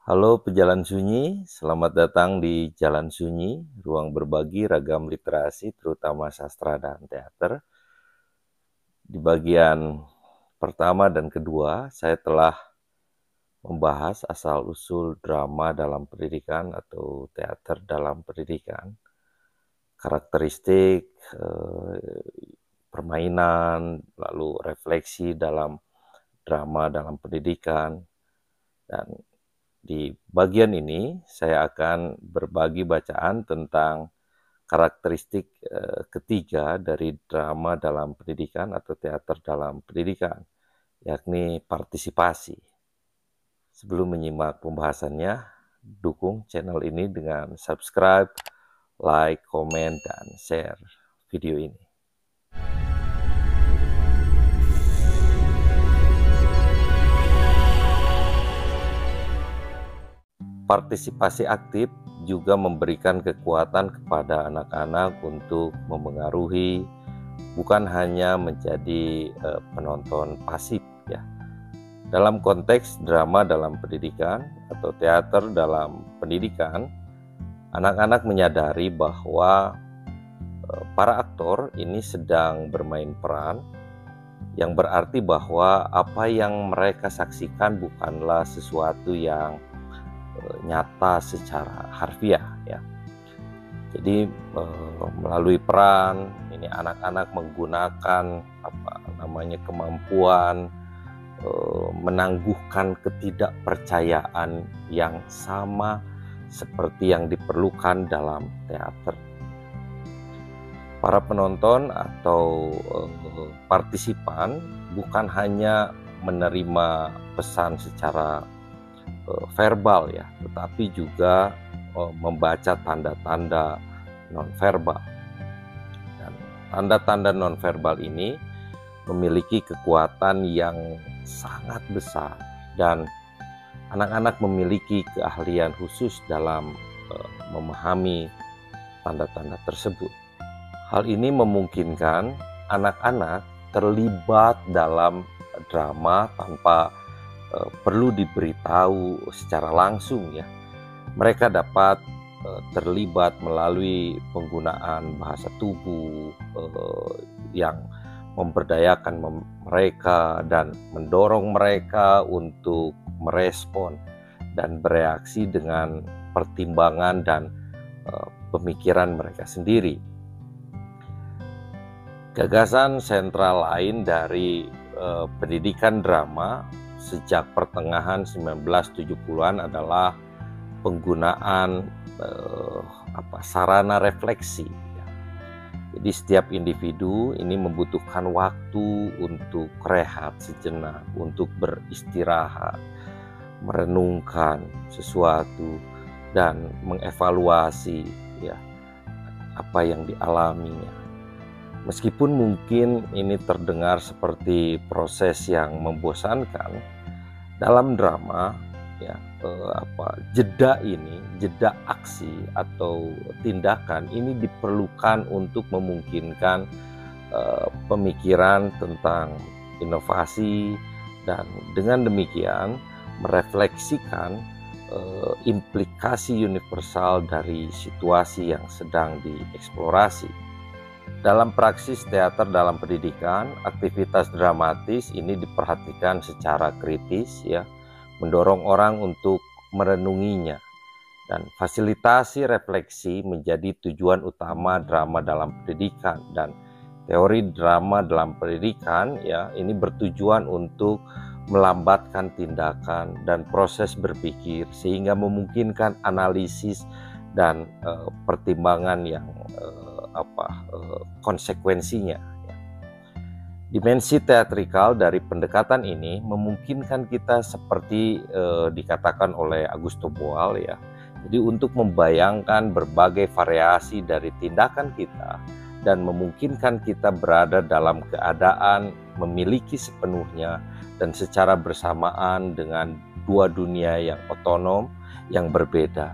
Halo pejalan sunyi, selamat datang di Jalan Sunyi, ruang berbagi ragam literasi terutama sastra dan teater. Di bagian pertama dan kedua, saya telah membahas asal-usul drama dalam pendidikan atau teater dalam pendidikan, karakteristik, permainan, lalu refleksi dalam drama dalam pendidikan, dan di bagian ini saya akan berbagi bacaan tentang karakteristik ketiga dari drama dalam pendidikan atau teater dalam pendidikan, yakni partisipasi. Sebelum menyimak pembahasannya, dukung channel ini dengan subscribe, like, komen, dan share video ini. Partisipasi aktif juga memberikan kekuatan kepada anak-anak untuk memengaruhi, bukan hanya menjadi penonton pasif ya. Dalam konteks drama dalam pendidikan atau teater dalam pendidikan, anak-anak menyadari bahwa para aktor ini sedang bermain peran, yang berarti bahwa apa yang mereka saksikan bukanlah sesuatu yang nyata secara harfiah ya. Jadi melalui peran ini anak-anak menggunakan kemampuan menangguhkan ketidakpercayaan yang sama seperti yang diperlukan dalam teater. Para penonton atau partisipan bukan hanya menerima pesan secara verbal ya, tetapi juga membaca tanda-tanda nonverbal. Dan tanda-tanda nonverbal ini memiliki kekuatan yang sangat besar dan anak-anak memiliki keahlian khusus dalam memahami tanda-tanda tersebut. Hal ini memungkinkan anak-anak terlibat dalam drama tanpa perlu diberitahu secara langsung ya. Mereka dapat terlibat melalui penggunaan bahasa tubuh yang memberdayakan mereka dan mendorong mereka untuk merespon dan bereaksi dengan pertimbangan dan pemikiran mereka sendiri. Gagasan sentral lain dari pendidikan drama sejak pertengahan 1970-an adalah penggunaan sarana refleksi. Jadi setiap individu ini membutuhkan waktu untuk rehat sejenak, untuk beristirahat, merenungkan sesuatu dan mengevaluasi ya apa yang dialaminya. Meskipun mungkin ini terdengar seperti proses yang membosankan, dalam drama ya jeda aksi atau tindakan ini diperlukan untuk memungkinkan pemikiran tentang inovasi dan dengan demikian merefleksikan implikasi universal dari situasi yang sedang dieksplorasi. Dalam praksis teater dalam pendidikan, aktivitas dramatis ini diperhatikan secara kritis ya, mendorong orang untuk merenunginya. Dan fasilitasi refleksi menjadi tujuan utama drama dalam pendidikan, dan teori drama dalam pendidikan ya ini bertujuan untuk melambatkan tindakan dan proses berpikir sehingga memungkinkan analisis dan pertimbangan yang konsekuensinya. Dimensi teatrikal dari pendekatan ini memungkinkan kita seperti dikatakan oleh Augusto Boal ya. Jadi untuk membayangkan berbagai variasi dari tindakan kita dan memungkinkan kita berada dalam keadaan memiliki sepenuhnya dan secara bersamaan dengan dua dunia yang otonom, yang berbeda,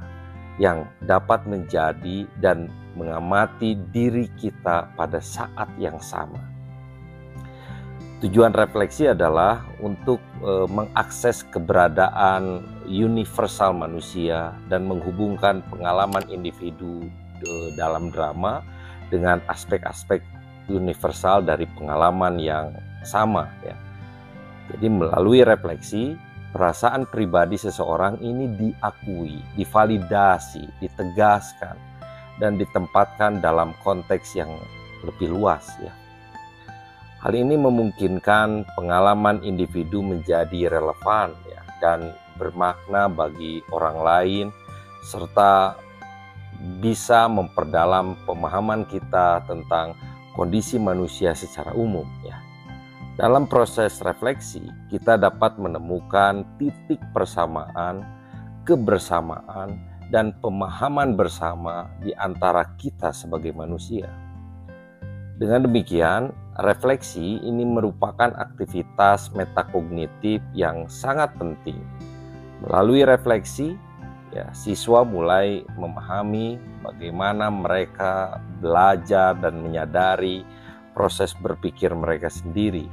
yang dapat menjadi dan mengamati diri kita pada saat yang sama. Tujuan refleksi adalah untuk mengakses keberadaan universal manusia dan menghubungkan pengalaman individu dalam drama dengan aspek-aspek universal dari pengalaman yang sama ya. Jadi melalui refleksi, perasaan pribadi seseorang ini diakui, divalidasi, ditegaskan, dan ditempatkan dalam konteks yang lebih luas ya. Hal ini memungkinkan pengalaman individu menjadi relevan ya, dan bermakna bagi orang lain, serta bisa memperdalam pemahaman kita tentang kondisi manusia secara umum ya. Dalam proses refleksi, kita dapat menemukan titik persamaan, kebersamaan, dan pemahaman bersama di antara kita sebagai manusia. Dengan demikian, refleksi ini merupakan aktivitas metakognitif yang sangat penting. Melalui refleksi, ya, siswa mulai memahami bagaimana mereka belajar dan menyadari proses berpikir mereka sendiri.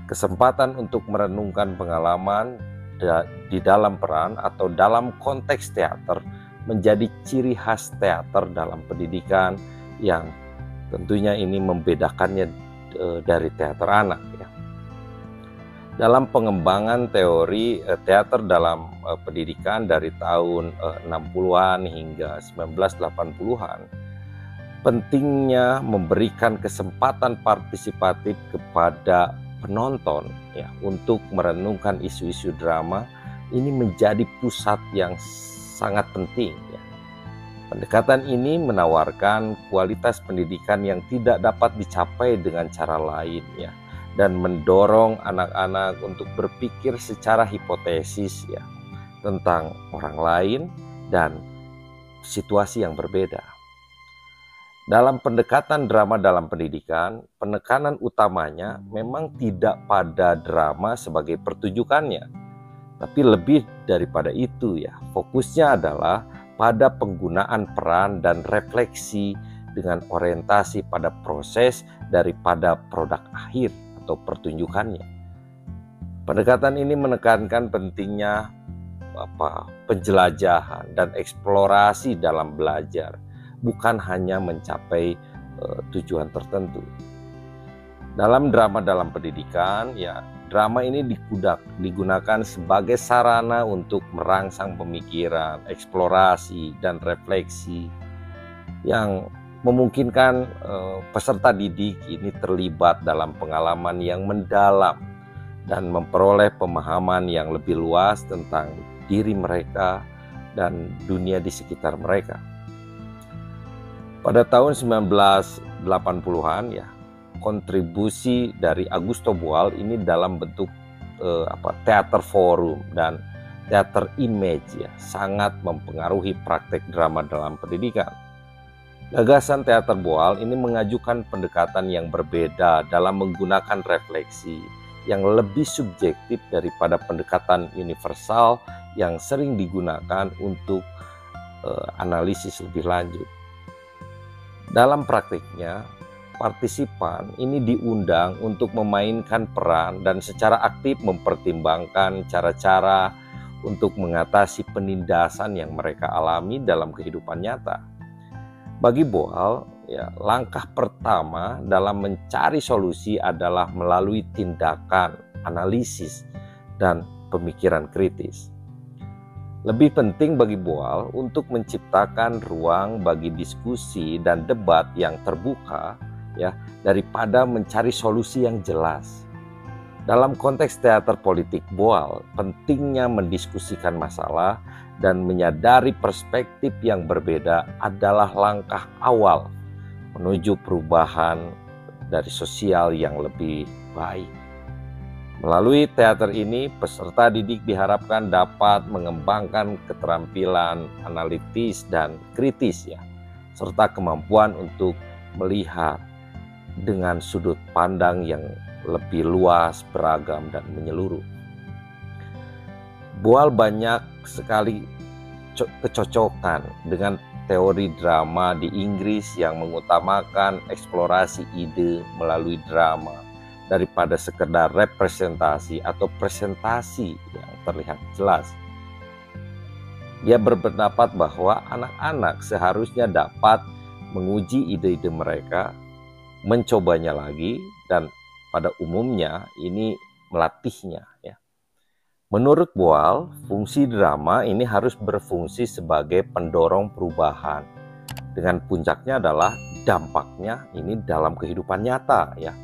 Kesempatan untuk merenungkan pengalaman di dalam peran atau dalam konteks teater menjadi ciri khas teater dalam pendidikan yang tentunya ini membedakannya dari teater anak ya. Dalam pengembangan teori teater dalam pendidikan dari tahun 60-an hingga 1980-an, pentingnya memberikan kesempatan partisipatif kepada penonton ya untuk merenungkan isu-isu drama ini menjadi pusat yang sangat penting ya. Pendekatan ini menawarkan kualitas pendidikan yang tidak dapat dicapai dengan cara lain ya, dan mendorong anak-anak untuk berpikir secara hipotesis ya tentang orang lain dan situasi yang berbeda. Dalam pendekatan drama dalam pendidikan, penekanan utamanya memang tidak pada drama sebagai pertunjukannya, tapi lebih daripada itu ya. Fokusnya adalah pada penggunaan peran dan refleksi dengan orientasi pada proses daripada produk akhir atau pertunjukannya. Pendekatan ini menekankan pentingnya penjelajahan dan eksplorasi dalam belajar, bukan hanya mencapai tujuan tertentu. Dalam drama dalam pendidikan, ya drama ini digunakan sebagai sarana untuk merangsang pemikiran, eksplorasi, dan refleksi yang memungkinkan peserta didik ini terlibat dalam pengalaman yang mendalam dan memperoleh pemahaman yang lebih luas tentang diri mereka dan dunia di sekitar mereka. Pada tahun 1980-an ya, kontribusi dari Agus Tobol ini dalam bentuk teater forum dan teater image ya sangat mempengaruhi praktek drama dalam pendidikan. Gagasan teater Boal ini mengajukan pendekatan yang berbeda dalam menggunakan refleksi yang lebih subjektif daripada pendekatan universal yang sering digunakan untuk analisis lebih lanjut. Dalam praktiknya, partisipan ini diundang untuk memainkan peran dan secara aktif mempertimbangkan cara-cara untuk mengatasi penindasan yang mereka alami dalam kehidupan nyata. Bagi Boal, ya, langkah pertama dalam mencari solusi adalah melalui tindakan, analisis, dan pemikiran kritis. Lebih penting bagi Boal untuk menciptakan ruang bagi diskusi dan debat yang terbuka ya daripada mencari solusi yang jelas. Dalam konteks teater politik Boal, pentingnya mendiskusikan masalah dan menyadari perspektif yang berbeda adalah langkah awal menuju perubahan dari sosial yang lebih baik. Melalui teater ini, peserta didik diharapkan dapat mengembangkan keterampilan analitis dan kritis ya, serta kemampuan untuk melihat dengan sudut pandang yang lebih luas, beragam, dan menyeluruh. Boal banyak sekali kecocokan dengan teori drama di Inggris yang mengutamakan eksplorasi ide melalui drama daripada sekedar representasi atau presentasi yang terlihat jelas. Dia berpendapat bahwa anak-anak seharusnya dapat menguji ide-ide mereka, mencobanya lagi, dan pada umumnya ini melatihnya, ya. Menurut Boal, fungsi drama ini harus berfungsi sebagai pendorong perubahan, dengan puncaknya adalah dampaknya ini dalam kehidupan nyata, ya,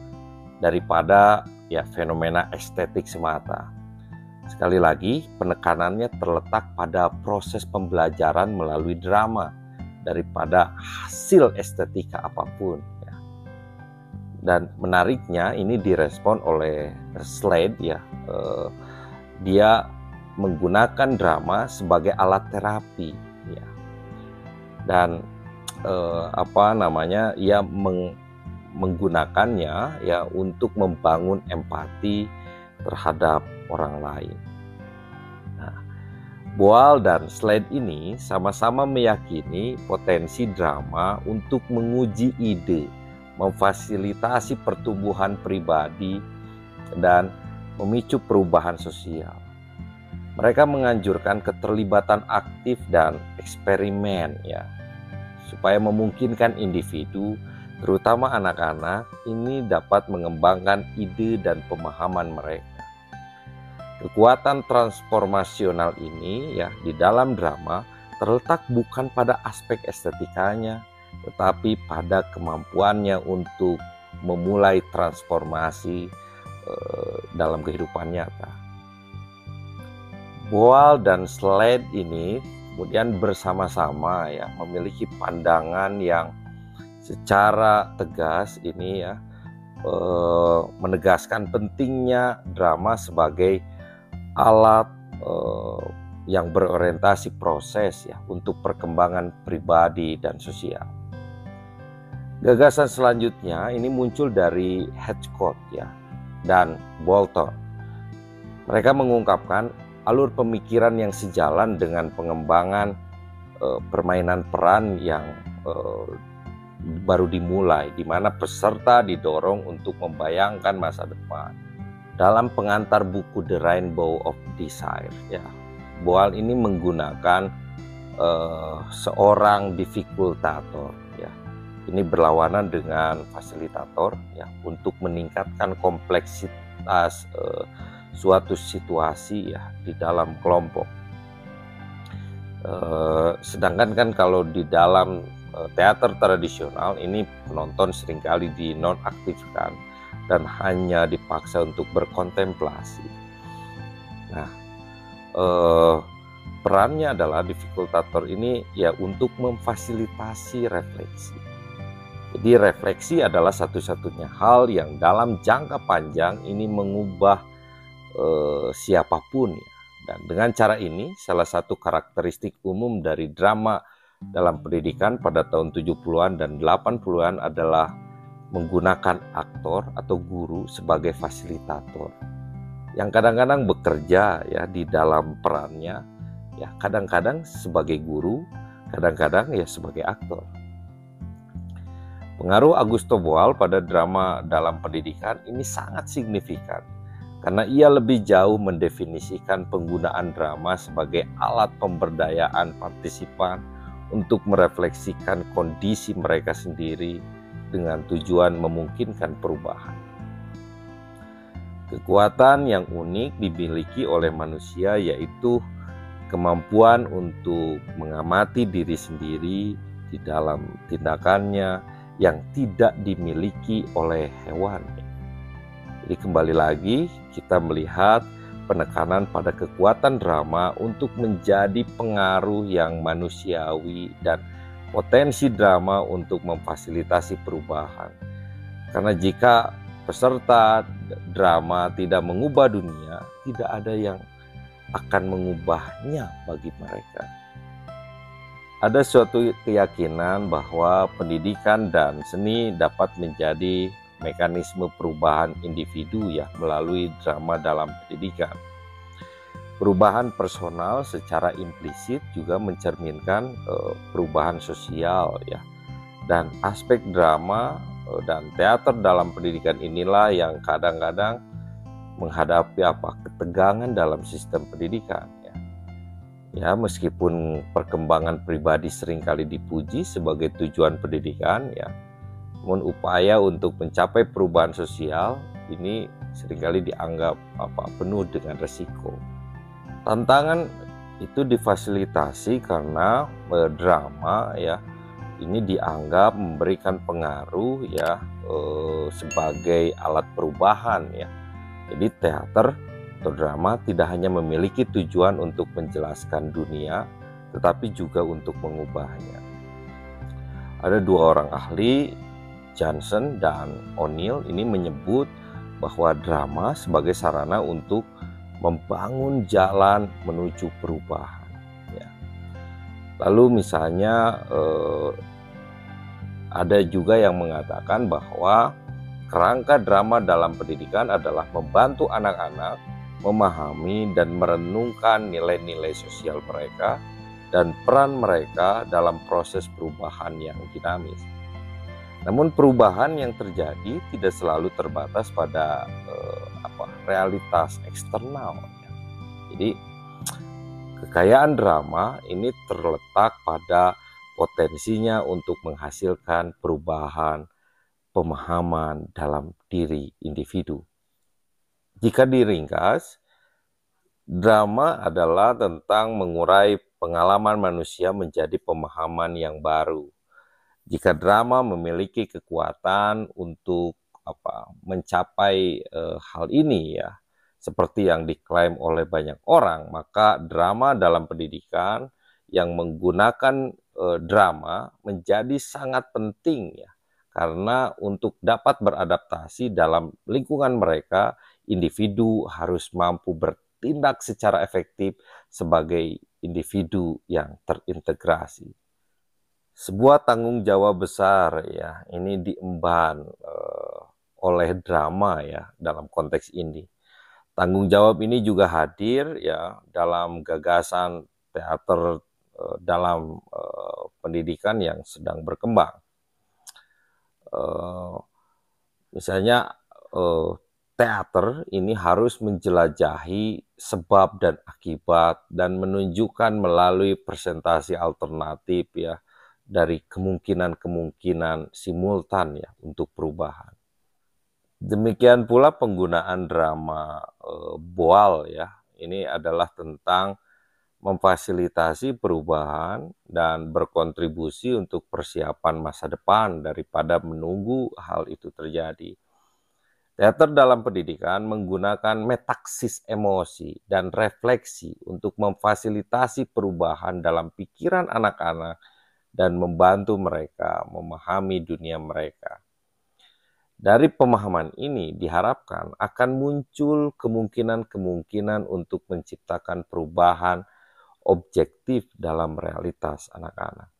daripada ya fenomena estetik semata. Sekali lagi, penekanannya terletak pada proses pembelajaran melalui drama daripada hasil estetika apapun, ya. Dan menariknya ini direspon oleh Slade, ya. Dia menggunakan drama sebagai alat terapi, ya. Dan ia menggunakannya ya untuk membangun empati terhadap orang lain. Nah, Boal dan Slade ini sama-sama meyakini potensi drama untuk menguji ide, memfasilitasi pertumbuhan pribadi, dan memicu perubahan sosial. Mereka menganjurkan keterlibatan aktif dan eksperimen, ya, supaya memungkinkan individu, terutama anak-anak, ini dapat mengembangkan ide dan pemahaman mereka. Kekuatan transformasional ini, ya, di dalam drama terletak bukan pada aspek estetikanya, tetapi pada kemampuannya untuk memulai transformasi dalam kehidupan nyata. Boal dan Slade ini kemudian bersama-sama ya memiliki pandangan yang secara tegas ini ya menegaskan pentingnya drama sebagai alat yang berorientasi proses ya untuk perkembangan pribadi dan sosial. Gagasan selanjutnya ini muncul dari Hitchcock ya dan Bolton. Mereka mengungkapkan alur pemikiran yang sejalan dengan pengembangan permainan peran yang baru dimulai, di mana peserta didorong untuk membayangkan masa depan. Dalam pengantar buku The Rainbow of Desire, ya, Boal ini menggunakan seorang difikultator, ya. Ini berlawanan dengan fasilitator, ya, untuk meningkatkan kompleksitas suatu situasi ya di dalam kelompok. Sedangkan kan kalau di dalam teater tradisional ini penonton seringkali dinonaktifkan dan hanya dipaksa untuk berkontemplasi. Nah, perannya adalah difikultator ini ya untuk memfasilitasi refleksi. Jadi refleksi adalah satu-satunya hal yang dalam jangka panjang ini mengubah siapapun ya. Dan dengan cara ini salah satu karakteristik umum dari drama dalam pendidikan pada tahun 70-an dan 80-an adalah menggunakan aktor atau guru sebagai fasilitator yang kadang-kadang bekerja ya di dalam perannya ya, kadang-kadang sebagai guru, kadang-kadang ya sebagai aktor. Pengaruh Augusto Boal pada drama dalam pendidikan ini sangat signifikan karena ia lebih jauh mendefinisikan penggunaan drama sebagai alat pemberdayaan partisipan untuk merefleksikan kondisi mereka sendiri dengan tujuan memungkinkan perubahan. Kekuatan yang unik dimiliki oleh manusia yaitu kemampuan untuk mengamati diri sendiri di dalam tindakannya yang tidak dimiliki oleh hewan. Jadi kembali lagi kita melihat penekanan pada kekuatan drama untuk menjadi pengaruh yang manusiawi dan potensi drama untuk memfasilitasi perubahan. Karena jika peserta drama tidak mengubah dunia, tidak ada yang akan mengubahnya bagi mereka. Ada suatu keyakinan bahwa pendidikan dan seni dapat menjadi mekanisme perubahan individu ya melalui drama dalam pendidikan. Perubahan personal secara implisit juga mencerminkan perubahan sosial ya. Dan aspek drama dan teater dalam pendidikan inilah yang kadang-kadang menghadapi ketegangan dalam sistem pendidikan ya. Ya, meskipun perkembangan pribadi seringkali dipuji sebagai tujuan pendidikan, ya, namun upaya untuk mencapai perubahan sosial ini seringkali dianggap penuh dengan resiko. Tantangan itu difasilitasi karena drama ya ini dianggap memberikan pengaruh ya sebagai alat perubahan ya. Jadi teater atau drama tidak hanya memiliki tujuan untuk menjelaskan dunia, tetapi juga untuk mengubahnya. Ada dua orang ahli, Johnson dan O'Neill, ini menyebut bahwa drama sebagai sarana untuk membangun jalan menuju perubahan. Ya. Lalu misalnya ada juga yang mengatakan bahwa kerangka drama dalam pendidikan adalah membantu anak-anak memahami dan merenungkan nilai-nilai sosial mereka dan peran mereka dalam proses perubahan yang dinamis. Namun perubahan yang terjadi tidak selalu terbatas pada realitas eksternal. Jadi kekayaan drama ini terletak pada potensinya untuk menghasilkan perubahan pemahaman dalam diri individu. Jika diringkas, drama adalah tentang mengurai pengalaman manusia menjadi pemahaman yang baru. Jika drama memiliki kekuatan untuk mencapai hal ini ya, seperti yang diklaim oleh banyak orang, maka drama dalam pendidikan yang menggunakan drama menjadi sangat penting ya, karena untuk dapat beradaptasi dalam lingkungan mereka, individu harus mampu bertindak secara efektif sebagai individu yang terintegrasi. Sebuah tanggung jawab besar ya, ini diemban oleh drama ya dalam konteks ini. Tanggung jawab ini juga hadir ya dalam gagasan teater dalam pendidikan yang sedang berkembang. Misalnya teater ini harus menjelajahi sebab dan akibat dan menunjukkan melalui presentasi alternatif ya dari kemungkinan-kemungkinan simultan ya untuk perubahan. Demikian pula penggunaan drama Boal ya, ini adalah tentang memfasilitasi perubahan dan berkontribusi untuk persiapan masa depan daripada menunggu hal itu terjadi. Teater dalam pendidikan menggunakan metaksis emosi dan refleksi untuk memfasilitasi perubahan dalam pikiran anak-anak dan membantu mereka memahami dunia mereka. Dari pemahaman ini diharapkan akan muncul kemungkinan-kemungkinan untuk menciptakan perubahan objektif dalam realitas anak-anak.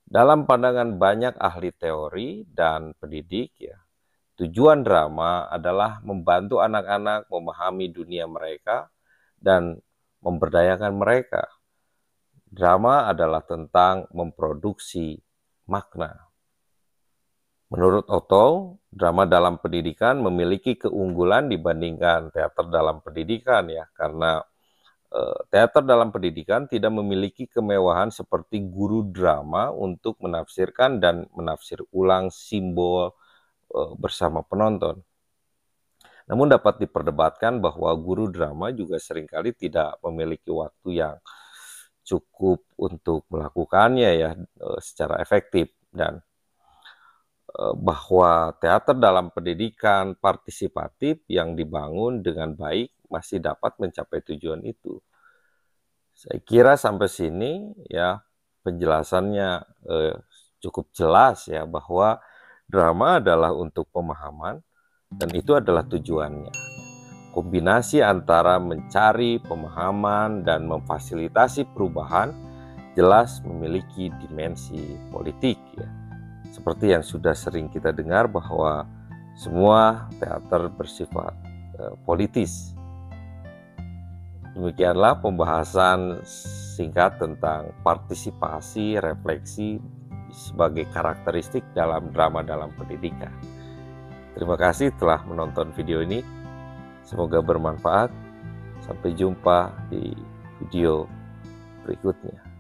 Dalam pandangan banyak ahli teori dan pendidik ya, tujuan drama adalah membantu anak-anak memahami dunia mereka dan memberdayakan mereka. Drama adalah tentang memproduksi makna. Menurut Otto, drama dalam pendidikan memiliki keunggulan dibandingkan teater dalam pendidikan ya, karena teater dalam pendidikan tidak memiliki kemewahan seperti guru drama untuk menafsirkan dan menafsir ulang simbol bersama penonton. Namun dapat diperdebatkan bahwa guru drama juga seringkali tidak memiliki waktu yang cukup untuk melakukannya ya secara efektif, dan bahwa teater dalam pendidikan partisipatif yang dibangun dengan baik masih dapat mencapai tujuan itu. Saya kira sampai sini ya penjelasannya cukup jelas ya, bahwa drama adalah untuk pemahaman dan itu adalah tujuannya. Kombinasi antara mencari pemahaman dan memfasilitasi perubahan jelas memiliki dimensi politik ya. Seperti yang sudah sering kita dengar bahwa semua teater bersifat politis. Demikianlah pembahasan singkat tentang partisipasi, refleksi sebagai karakteristik dalam drama dalam pendidikan. Terima kasih telah menonton video ini. Semoga bermanfaat. Sampai jumpa di video berikutnya.